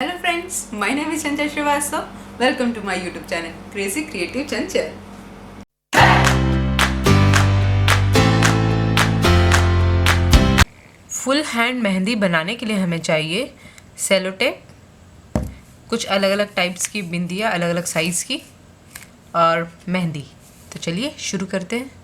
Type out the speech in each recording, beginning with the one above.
Hello friends, my name is Chanchal. Welcome to my YouTube channel, Crazy Creative Chanchal. Full hand mehndi बनाने के लिए हमें चाहिए cello tape, कुछ अलग अलग टाइप्स की बिंदियाँ अलग अलग साइज़ की और मेहंदी। तो चलिए शुरू करते हैं।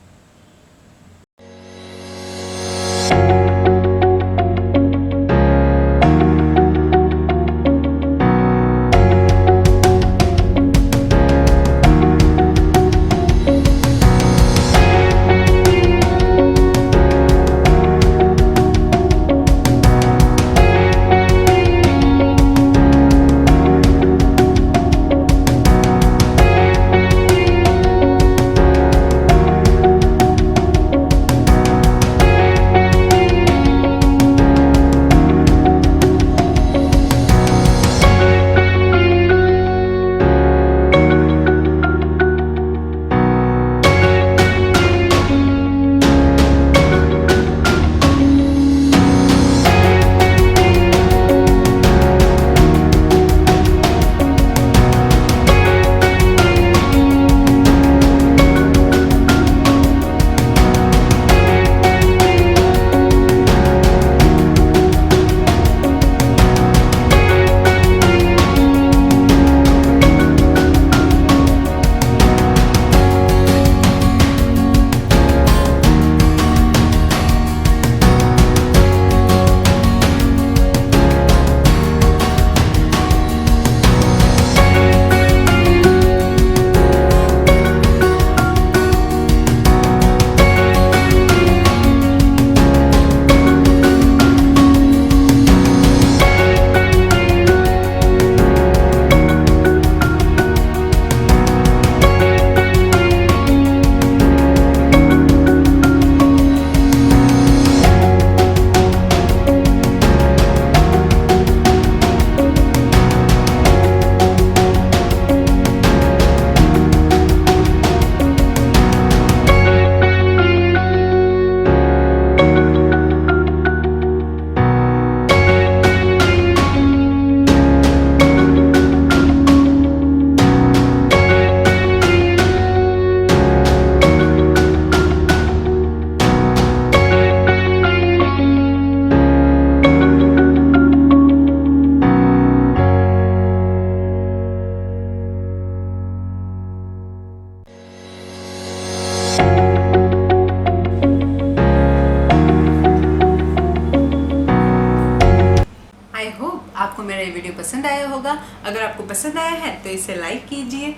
आई होप आपको मेरा ये वीडियो पसंद आया होगा। अगर आपको पसंद आया है तो इसे लाइक कीजिए,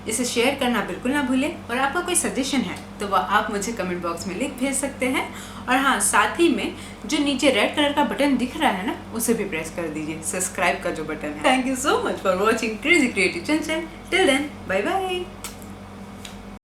इसे शेयर करना बिल्कुल ना भूलें और आपका कोई सजेशन है तो वह आप मुझे कमेंट बॉक्स में लिख भेज सकते हैं। और हाँ, साथ ही में जो नीचे रेड कलर का बटन दिख रहा है ना, उसे भी प्रेस कर दीजिए, सब्सक्राइब का जो बटन है। Thank you so much for watching crazy creative Chanchal. Till then, bye bye.